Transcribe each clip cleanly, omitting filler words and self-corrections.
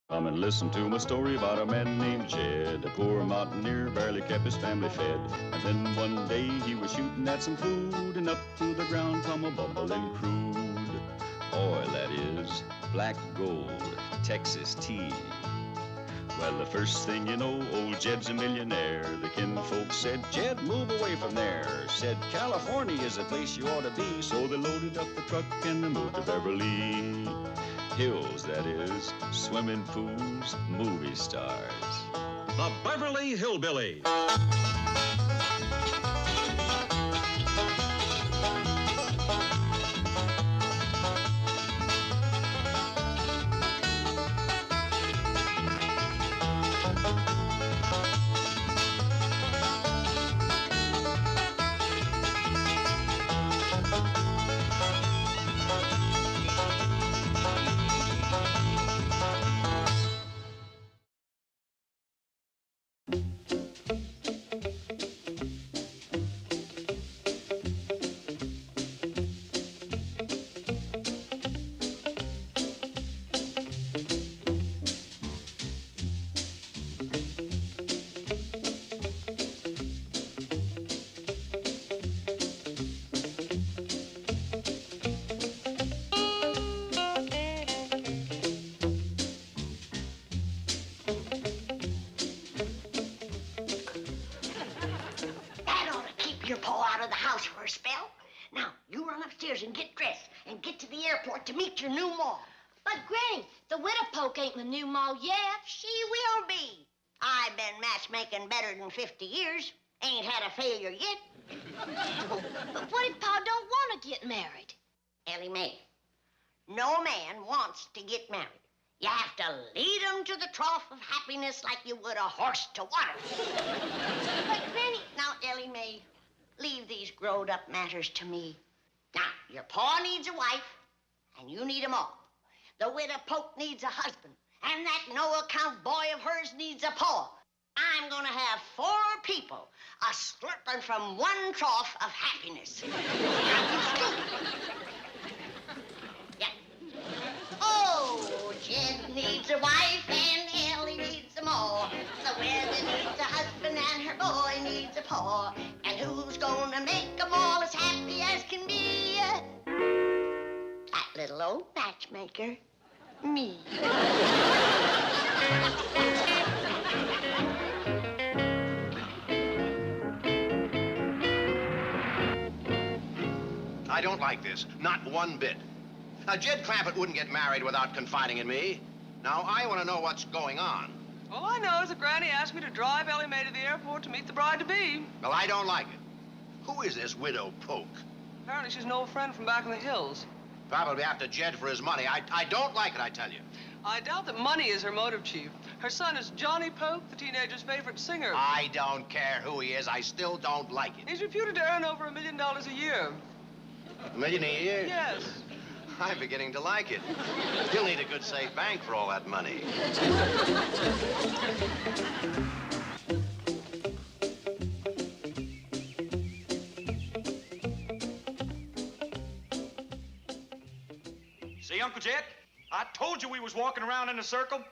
Come and listen to my story about a man named Jed. A poor mountaineer barely kept his family fed. And then one day he was shooting at some food, and up to the ground come a bubbling crude oil, that is, black gold, Texas tea. Well, the first thing you know, old Jed's a millionaire. The kinfolk said, Jed, move away from there. Said, California is the place you ought to be. So they loaded up the truck and they moved to Beverly Hills, that is, swimming pools, movie stars. The Beverly Hillbillies. Your paw out of the house for a spell. Now, you run upstairs and get dressed and get to the airport to meet your new ma. But, Granny, the widow poke ain't the new ma yet. She will be. I've been matchmaking better than 50 years. Ain't had a failure yet. But what if Pa don't want to get married? Ellie Mae, no man wants to get married. You have to lead him to the trough of happiness like you would a horse to water. But, Granny... Now, Ellie Mae, leave these growed-up matters to me. Now, your pa needs a wife, and you need 'em all. The widow Poke needs a husband, and that no-account boy of hers needs a paw. I'm gonna have 4 people a-slurping from one trough of happiness. Yeah. Oh, Jed needs a wife, and Ellie needs them all. The widow needs a husband, and her boy needs a paw. And who's gonna make them all as happy as can be? That little old matchmaker, me. I don't like this, not one bit. Now, Jed Clampett wouldn't get married without confiding in me. Now, I want to know what's going on. All I know is that Granny asked me to drive Ellie Mae to the airport to meet the bride-to-be. Well, I don't like it. Who is this widow Poke? Apparently she's an old friend from back in the hills. Probably after Jed for his money. I don't like it, I tell you. I doubt that money is her motive, Chief. Her son is Johnny Poke, the teenager's favorite singer. I don't care who he is. I still don't like it. He's reputed to earn over $1 million a year. $1 million a year? Yes. I'm beginning to like it. He'll need a good, safe bank for all that money. See, Uncle Jed? I told you we was walking around in a circle.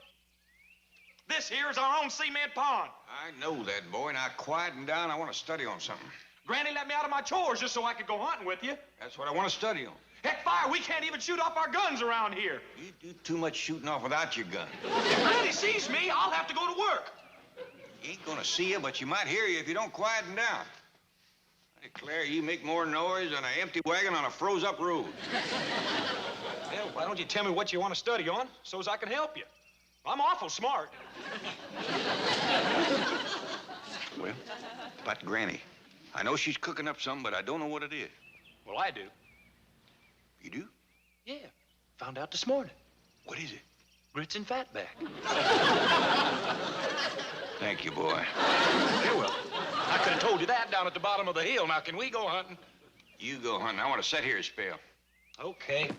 This here is our own cement pond. I know that, boy. Now, quieten down. I want to study on something. Granny let me out of my chores just so I could go hunting with you. That's what I want to study on. Heck, fire, we can't even shoot off our guns around here. You do too much shooting off without your gun. If Granny sees me, I'll have to go to work. He ain't gonna see you, but you might hear you if you don't quieten down. I declare you make more noise than an empty wagon on a froze-up road. Well, why don't you tell me what you want to study on, so as I can help you? I'm awful smart. Well, about Granny. I know she's cooking up something, but I don't know what it is. Well, I do. You do? Yeah, found out this morning. What is it? Grits and fatback. Thank you, boy. You're welcome. I could have told you that down at the bottom of the hill. Now, can we go hunting? You go hunting. I want to sit here a spell. Okay.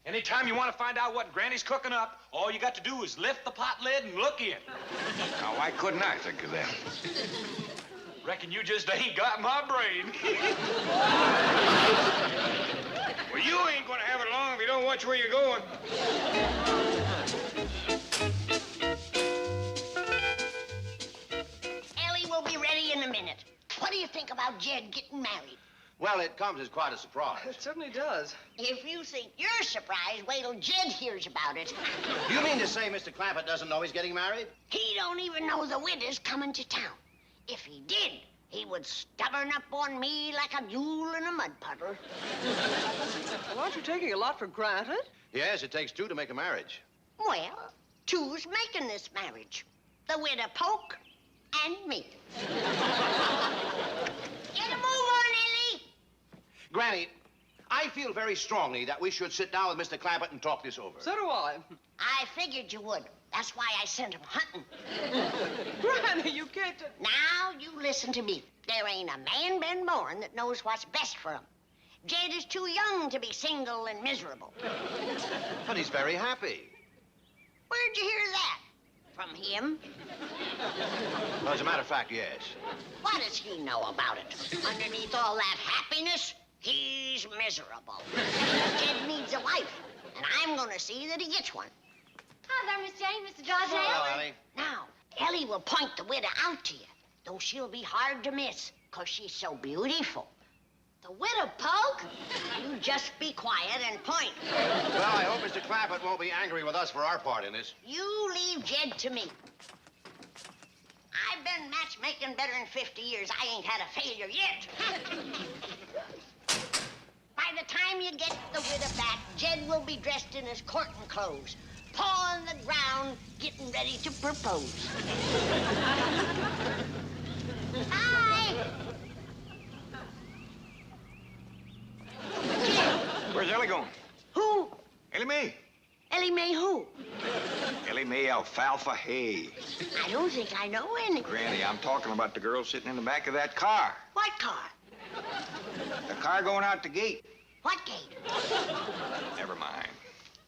Anytime you want to find out what Granny's cooking up, all you got to do is lift the pot lid and look in. Now, why couldn't I think of that? Reckon you just ain't got my brain. Well, you ain't gonna have it long if you don't watch where you're going. Jed getting married. Well, it comes as quite a surprise. It certainly does. If you think you're surprised, wait till Jed hears about it. Do you mean to say Mr. Clampett doesn't know he's getting married? He don't even know the widow's coming to town. If he did, he would stubborn up on me like a mule in a mud puddle. Well, aren't you taking a lot for granted? Yes, it takes two to make a marriage. Well, two's making this marriage. The widow Polk and me. Get a move on, Ellie. Granny, I feel very strongly that we should sit down with Mr. Clampett and talk this over. So do I. I figured you would. That's why I sent him hunting. Granny, you can't... Now, you listen to me. There ain't a man been born that knows what's best for him. Jed is too young to be single and miserable. But he's very happy. Where'd you hear that? From him? Well, as a matter of fact, yes. What does he know about it? Underneath all that happiness, he's miserable. Jed needs a wife, and I'm gonna see that he gets one. Hi there, Miss Jane, Mr. Dodge. Hello, Ellie. Now, Ellie will point the widow out to you, though she'll be hard to miss, 'cause she's so beautiful. The widow Polk? You just be quiet and point. Well, I hope Mr. Clampett won't be angry with us for our part in this. You leave Jed to me. I've been matchmaking better than 50 years. I ain't had a failure yet. By the time you get the widow back, Jed will be dressed in his courting clothes, paw on the ground, getting ready to propose. Hi. Where's Ellie going? Who? Ellie Mae. Ellie Mae who? Ellie Mae Alfalfa Hay. I don't think I know any. Granny, I'm talking about the girl sitting in the back of that car. What car? The car going out the gate. What gate? Never mind.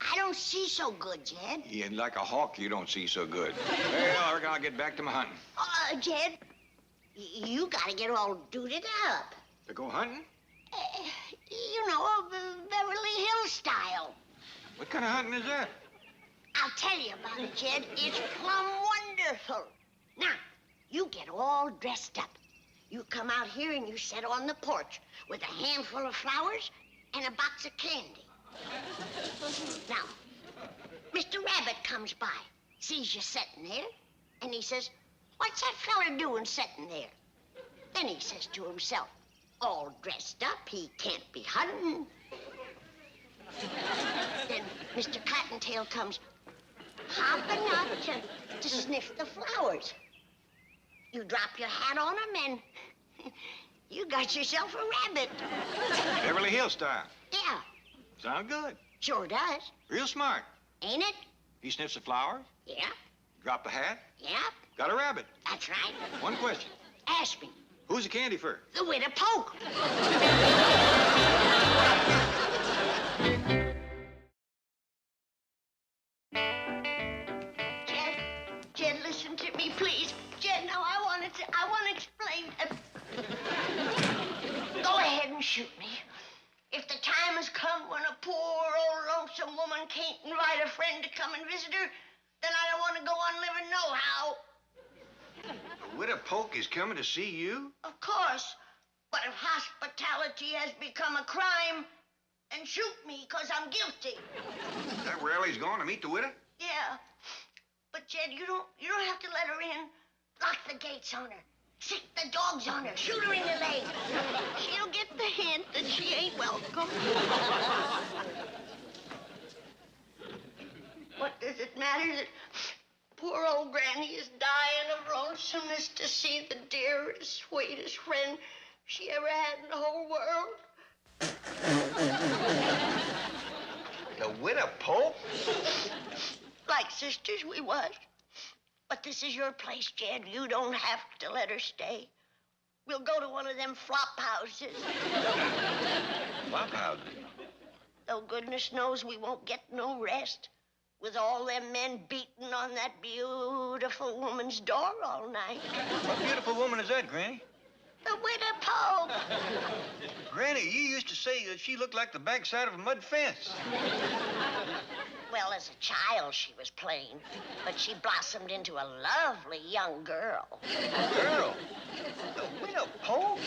I don't see so good, Jed. Yeah, like a hawk, you don't see so good. Well, I reckon I'll get back to my hunting. Jed, you gotta get all duded up. To go hunting? You know, Beverly Hills style. What kind of hunting is that? I'll tell you about it, Jed. It's plumb wonderful. Now, you get all dressed up. You come out here and you sit on the porch with a handful of flowers and a box of candy. Now, Mr. Rabbit comes by, sees you sitting there, and he says, "What's that fella doing sitting there?" Then he says to himself, all dressed up, he can't be hunting. Then Mr. Cottontail comes hopping up to sniff the flowers. You drop your hat on him and you got yourself a rabbit. Beverly Hills style. Yeah, Sound good. sure does. Real smart. Ain't it? He sniffs the flowers, Yeah, drop the hat, yeah, got a rabbit. that's right. One question. Ask me. Who's the candy for? The widow Polk. Jed, listen to me, please. Jed, now I want to explain. Go ahead and shoot me. If the time has come when a poor old lonesome woman can't invite a friend to come and visit her, then I don't want to go on living nohow. Widow Polk is coming to see you? Of course. But if hospitality has become a crime, then shoot me, 'cause I'm guilty. Is that where Ellie's going, to meet the widow? Yeah. But, Jed, you don't have to let her in. Lock the gates on her. Sick the dogs on her. Shoot her in the leg. She'll get the hint that she ain't welcome. What does it matter that poor old Granny is dying of lonesomeness to see the dearest, sweetest friend she ever had in the whole world? The widow Polk? Like sisters we was. But this is your place, Jed. You don't have to let her stay. We'll go to one of them flop houses. Flop houses? Though goodness knows we won't get no rest with all them men beating on that beautiful woman's door all night. What beautiful woman is that, Granny? The widow Polk. Granny, you used to say that she looked like the backside of a mud fence. Well, as a child, she was plain, but she blossomed into a lovely young girl. Girl? The widow Pope?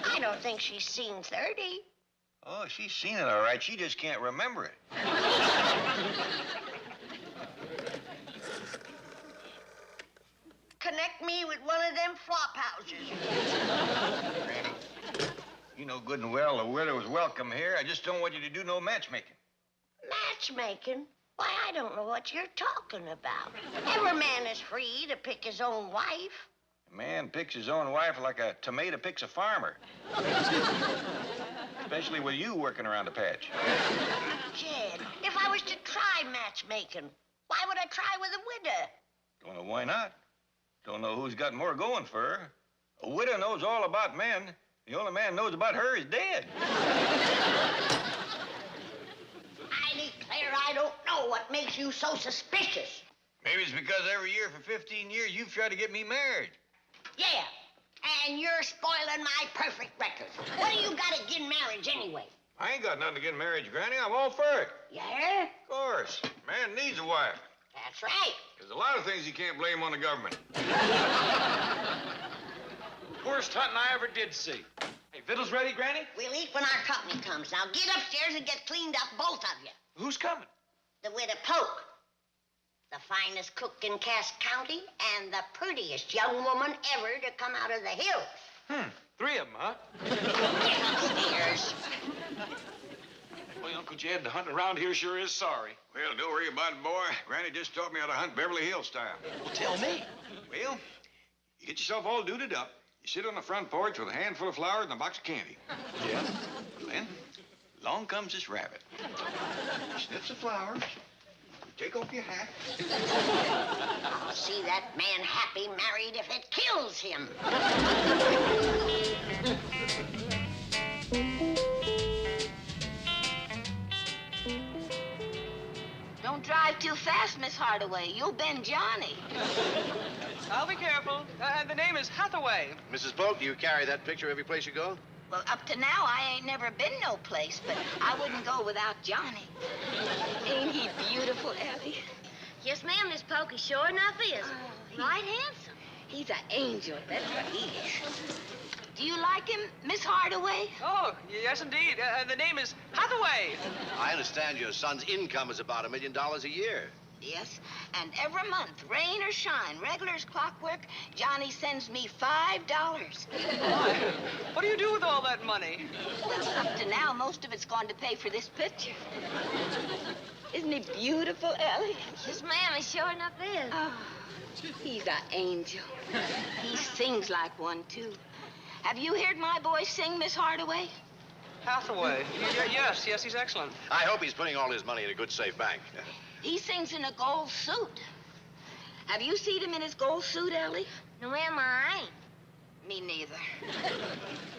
I don't think she's seen 30. Oh, she's seen it all right. She just can't remember it. Connect me with one of them flop houses. Granny, you know good and well the widow's welcome here. I just don't want you to do no matchmaking. Matchmaking? Why, I don't know what you're talking about. Every man is free to pick his own wife. A man picks his own wife like a tomato picks a farmer. Especially with you working around the patch. Jed, if I was to try matchmaking, why would I try with a widow? Don't know why not. Don't know who's got more going for her. A widow knows all about men. The only man knows about her is dead. I declare I don't know what makes you so suspicious. Maybe it's because every year for 15 years you've tried to get me married. Yeah, and you're spoiling my perfect record. What do you got against marriage anyway? I ain't got nothing against marriage, Granny. I'm all for it. Yeah? Of course. Man needs a wife. That's right. There's a lot of things you can't blame on the government. Worst hunting I ever did see. Hey, victuals ready, Granny? We'll eat when our company comes. Now get upstairs and get cleaned up, both of you. Who's coming? The widow Polk, the finest cook in Cass County, and the prettiest young woman ever to come out of the hills. 3 of them, huh? Get upstairs. Boy, Uncle Jed, the hunting around here sure is sorry. Well, don't worry about it, boy. Granny just taught me how to hunt Beverly Hills style. Well, tell me. Well, you get yourself all duded up. You sit on the front porch with a handful of flowers and a box of candy. Yeah? Then, along comes this rabbit. He sniffs the flowers. You take off your hat. I'll see that man happy married if it kills him. Don't drive too fast, Miss Hardaway. You'll bend Johnny. I'll be careful. And the name is Hathaway. Mrs. Polk, do you carry that picture every place you go? Well, up to now, I ain't never been no place, but I wouldn't go without Johnny. Ain't he beautiful, Ellie? Yes, ma'am, Miss Polk. He sure enough is. Right handsome. He's an angel, that's what he is. Do you like him, Miss Hardaway? Oh, yes, indeed. The name is Hathaway. I understand your son's income is about $1 million a year. Yes, and every month, rain or shine, regular as clockwork, Johnny sends me $5. What do you do with all that money? Well, up to now, most of it's gone to pay for this picture. Isn't he beautiful, Ellie? Yes, ma'am, he sure enough is. Oh, he's an angel. He sings like one, too. Have you heard my boy sing, Miss Hardaway? Hathaway. Yes, he's excellent. I hope he's putting all his money in a good, safe bank. He sings in a gold suit. Have you seen him in his gold suit, Ellie? No, ma'am, I ain't. Me neither.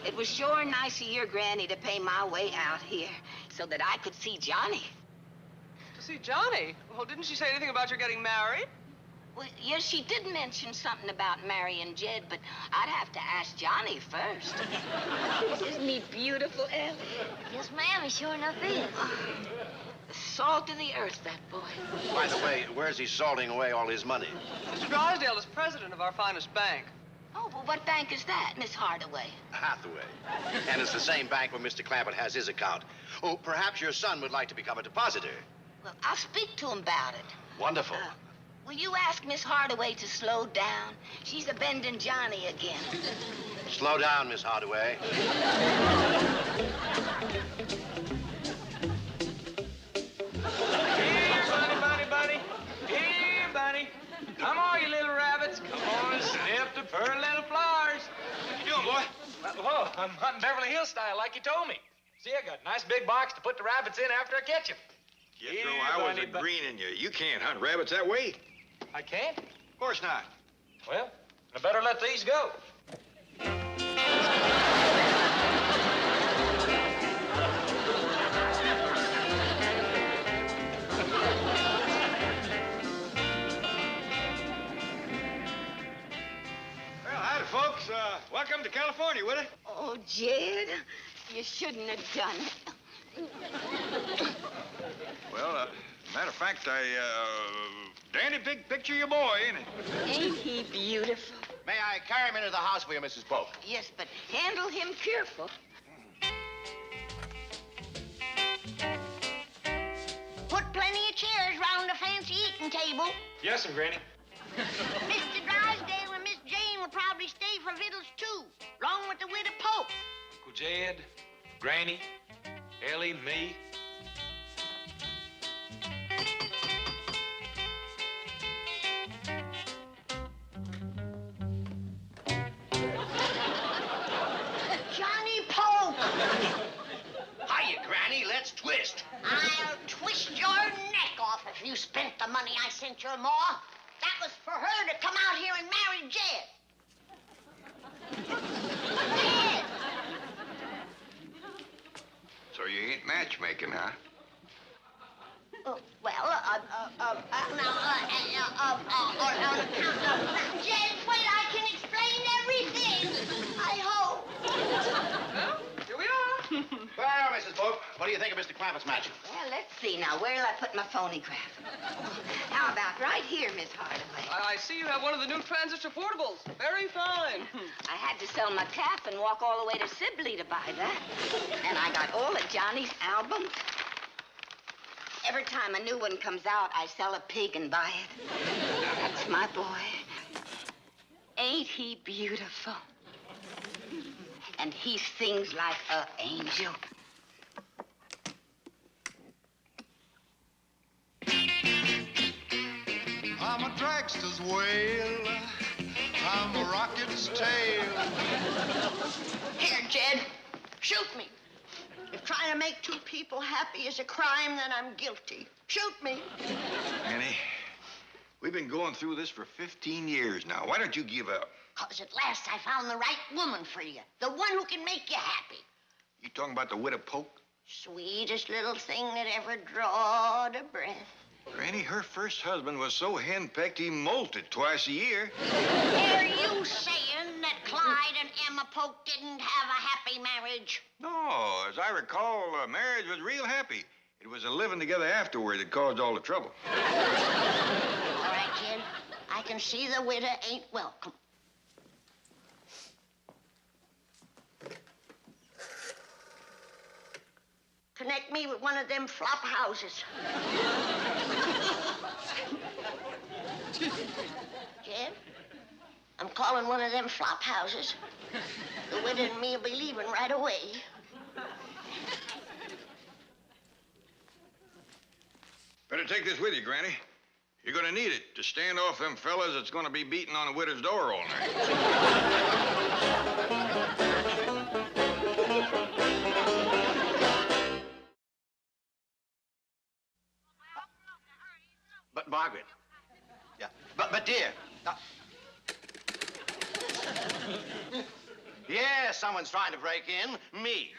It was sure nice of your granny to pay my way out here so that I could see Johnny. To see Johnny? Well, didn't she say anything about your getting married? Well, yes, she did mention something about marrying Jed, but I'd have to ask Johnny first. Isn't he beautiful, Ellie? Yes, ma'am, he sure enough is. The salt of the earth, that boy. By the way, where's he salting away all his money? Mr. Drysdale is president of our finest bank. Oh, well, what bank is that, Miss Hardaway? Hathaway. And it's the same bank where Mr. Clampett has his account. Oh, perhaps your son would like to become a depositor. Well, I'll speak to him about it. Wonderful. Will you ask Miss Hardaway to slow down? She's a bending Johnny again. Slow down, Miss Hardaway. Here, Bunny. Here, Bunny. Come on, you little rabbits. Come on, sniff the purr little flowers. What you doing, boy? Well, I'm hunting Beverly Hills style like you told me. See, I got a nice big box to put the rabbits in after I catch them. Jethro, I was greening you. You can't hunt rabbits that way. I can't? Of course not. Well, I better let these go. Well, howdy, folks. Welcome to California, will it? Oh, Jed, you shouldn't have done it. Well, Matter of fact, dandy big picture your boy, ain't it? Ain't he beautiful? May I carry him into the house for you, Mrs. Polk? Yes, but handle him careful. Put plenty of chairs round the fancy eating table. Yes, Granny. Mr. Drysdale and Miss Jane will probably stay for victuals, too, along with the widow Pope. Uncle Jed, Granny, Ellie, me. Johnny Pope! Hiya, Granny. Let's twist. I'll twist your neck off if you spent the money I sent your ma. That was for her to come out here and marry Jed. Jed! So you ain't matchmaking, huh? Jed, wait, I can explain everything. I hope. Well, here we are. Well, Mrs. Polk, what do you think of Mr. Clampett's match? Well, let's see now. Where'll I put my phonograph? How about right here, Miss Hardaway? I see you have one of the new transistor portables. Very fine. I had to sell my calf and walk all the way to Sibley to buy that. And I got all of Johnny's albums. Every time a new one comes out, I sell a pig and buy it. That's my boy. Ain't he beautiful? And he sings like an angel. I'm a dragster's whale. I'm a rocket's tail. Here, Jed, shoot me. If trying to make two people happy is a crime, then I'm guilty. Shoot me. Annie, we've been going through this for 15 years now. Why don't you give up? 'Cause at last I found the right woman for you. The one who can make you happy. You talking about the widow Polk? Sweetest little thing that ever drawed a breath. Granny, her first husband was so henpecked he molted twice a year. Are you saying that Clyde and Emma Polk didn't have a happy marriage? No, as I recall, marriage was real happy. It was the living together afterward that caused all the trouble. All right, Jed. I can see the widow ain't welcome. Connect me with one of them flop houses. Jed, I'm calling one of them flop houses. The widow and me will be leaving right away. Better take this with you, Granny. You're gonna need it to stand off them fellas that's gonna be beating on a widow's door all night. But, Margaret. Yeah. But dear. Yes, someone's trying to break in. Me.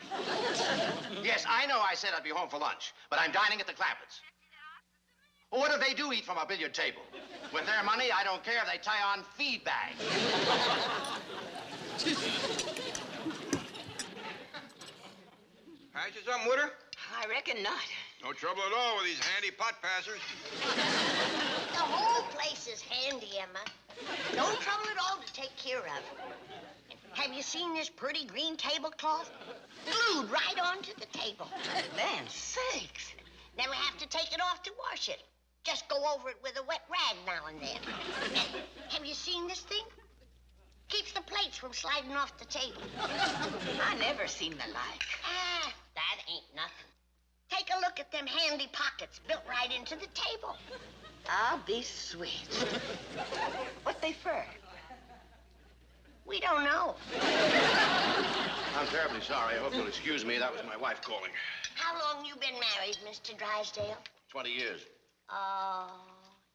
Yes, I know I said I'd be home for lunch, but I'm dining at the Clampetts. What if they do eat from a billiard table? With their money, I don't care if they tie on feed bags. Had you something with her? I reckon not. No trouble at all with these handy pot passers. The whole place is handy, Emma. No trouble at all to take care of. Have you seen this pretty green tablecloth? Glued right onto the table. Land sakes. Never have to take it off to wash it. Just go over it with a wet rag now and then. And have you seen this thing? Keeps the plates from sliding off the table. I never seen the like. Ah, that ain't nothing. Take a look at them handy pockets built right into the table. I'll be sweet. What they for? We don't know. I'm terribly sorry. I hope you'll excuse me. That was my wife calling. How long you been married, Mr. Drysdale? 20 years. Oh,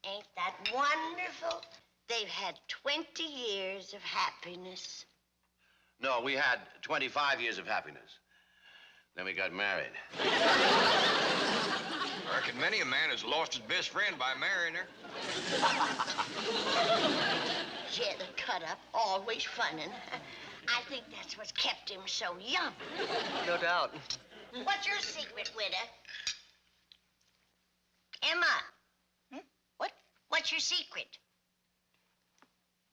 ain't that wonderful? They've had 20 years of happiness. No, we had 25 years of happiness. Then we got married. I reckon many a man has lost his best friend by marrying her. Jed, the cut-up, always funnin'. I think that's what's kept him so young. No doubt. What's your secret, widow? Emma. What's your secret?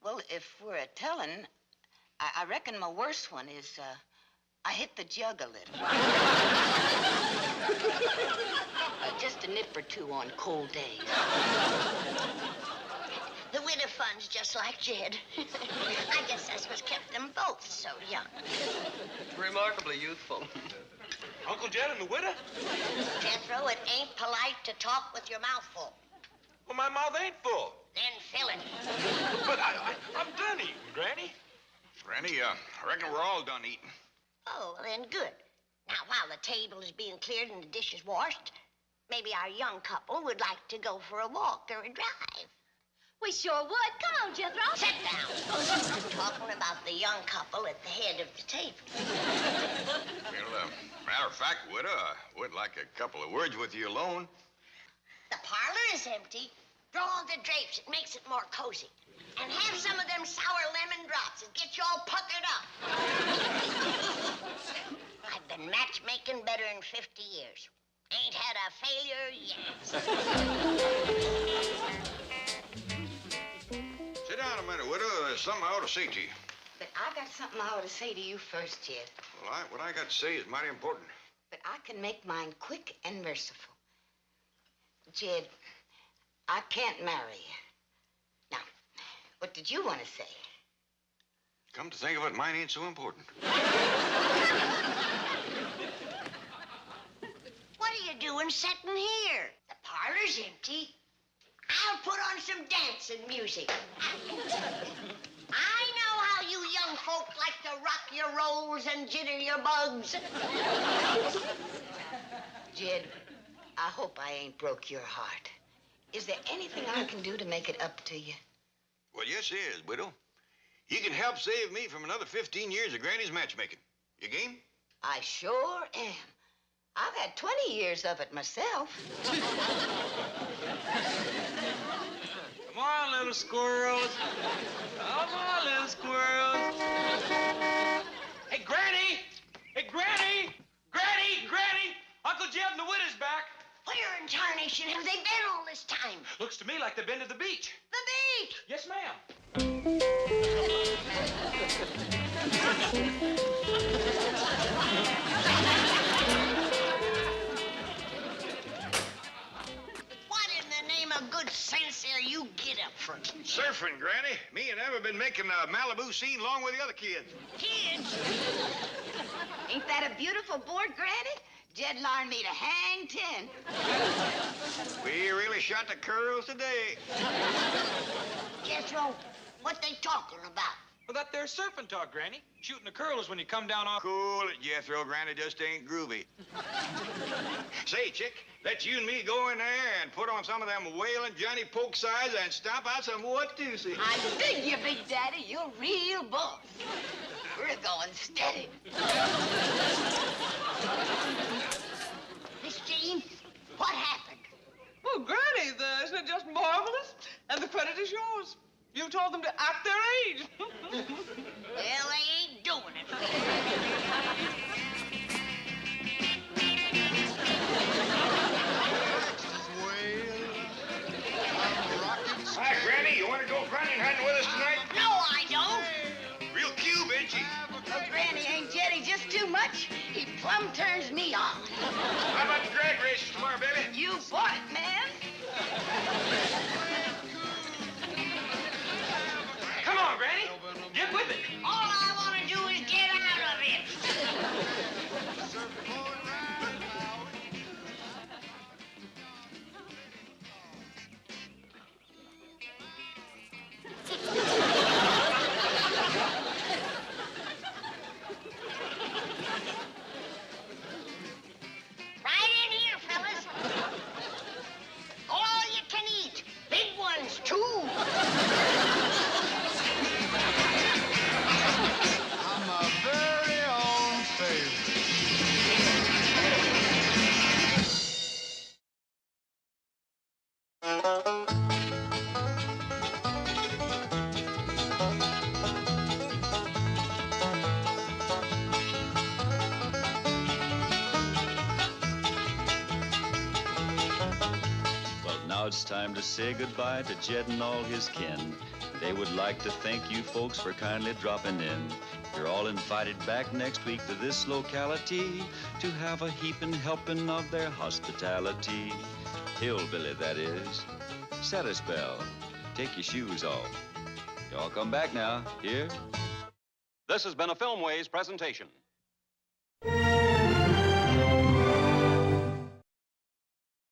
Well, if we're a telling, I reckon my worst one is, I hit the jug a little. Just a nip or two on cold days. The winter fun's just like Jed. I guess that's what kept them both so young. Remarkably youthful. Uncle Jed in the widow? Jethro, it ain't polite to talk with your mouth full. Well, my mouth ain't full. Then fill it. But I'm done eating, Granny. Granny, I reckon we're all done eating. Oh, well, then good. Now, while the table is being cleared and the dishes washed, maybe our young couple would like to go for a walk or a drive. We sure would. Come on, Jethro. Sit down. I'm talking about the young couple at the head of the table. Well, matter of fact, widow, I would like a couple of words with you alone. The parlor is empty. Draw the drapes. It makes it more cozy. And have some of them sour lemon drops. It gets you all puckered up. I've been matchmaking better than 50 years. Ain't had a failure yet. Sit down a minute, widow. There's something I ought to say to you. But I got something I ought to say to you first, Jed. Well, what I got to say is mighty important. But I can make mine quick and merciful. Jed, I can't marry you. Now, what did you want to say? Come to think of it, mine ain't so important. What are you doing sitting here? The parlor's empty. I'll put on some dancing music. I know how you young folk like to rock your rolls and jitter your bugs. Jed, I hope I ain't broke your heart. Is there anything I can do to make it up to you? Well, yes, there is, widow. You can help save me from another 15 years of Granny's matchmaking. You game? I sure am. I've had 20 years of it myself. Come on, little squirrels. Come on, little squirrels. Hey, Granny! Hey, Granny! Granny! Granny! Uncle Jed and the widow's back. Where in tarnation have they been all this time? Looks to me like they've been to the beach. The beach! Yes, ma'am. What in the name of good sense are you get up for? Surfing, Granny. Me and Eva been making a Malibu scene along with the other kids. Kids? Ain't that a beautiful board, Granny? Jed learned me to hang 10. We really shot the curls today. Jethro, what they talking about? Well, that there surfing talk, Granny. Shooting the curlers when you come down off... Cool it, Jethro. Granny just ain't groovy. Say, chick, let you and me go in there and put on some of them whaling Johnny Poke size and stomp out some what-doozy. I dig you, Big Daddy. You're real boss. We're going steady. Miss Jean, what happened? Well, Granny, isn't it just marvelous? And the credit is yours. You told them to act their age. Well, they ain't doing it. Hi, Granny. You want to go running hunting with us tonight? No, I don't. Real cube, ain't she? Oh, Granny, ain't Jetty just too much? He plumb turns me on. How about the drag races tomorrow, baby? You bought it, man. Come on, Granny. Get with it. All I want to do is get out of it. time to say goodbye to Jed and all his kin. They would like to thank you folks for kindly dropping in. You're all invited back next week to this locality to have a heaping helping of their hospitality. Hillbilly, that is. Set a spell. Take your shoes off. Y'all come back now. Here? This has been a Filmways presentation.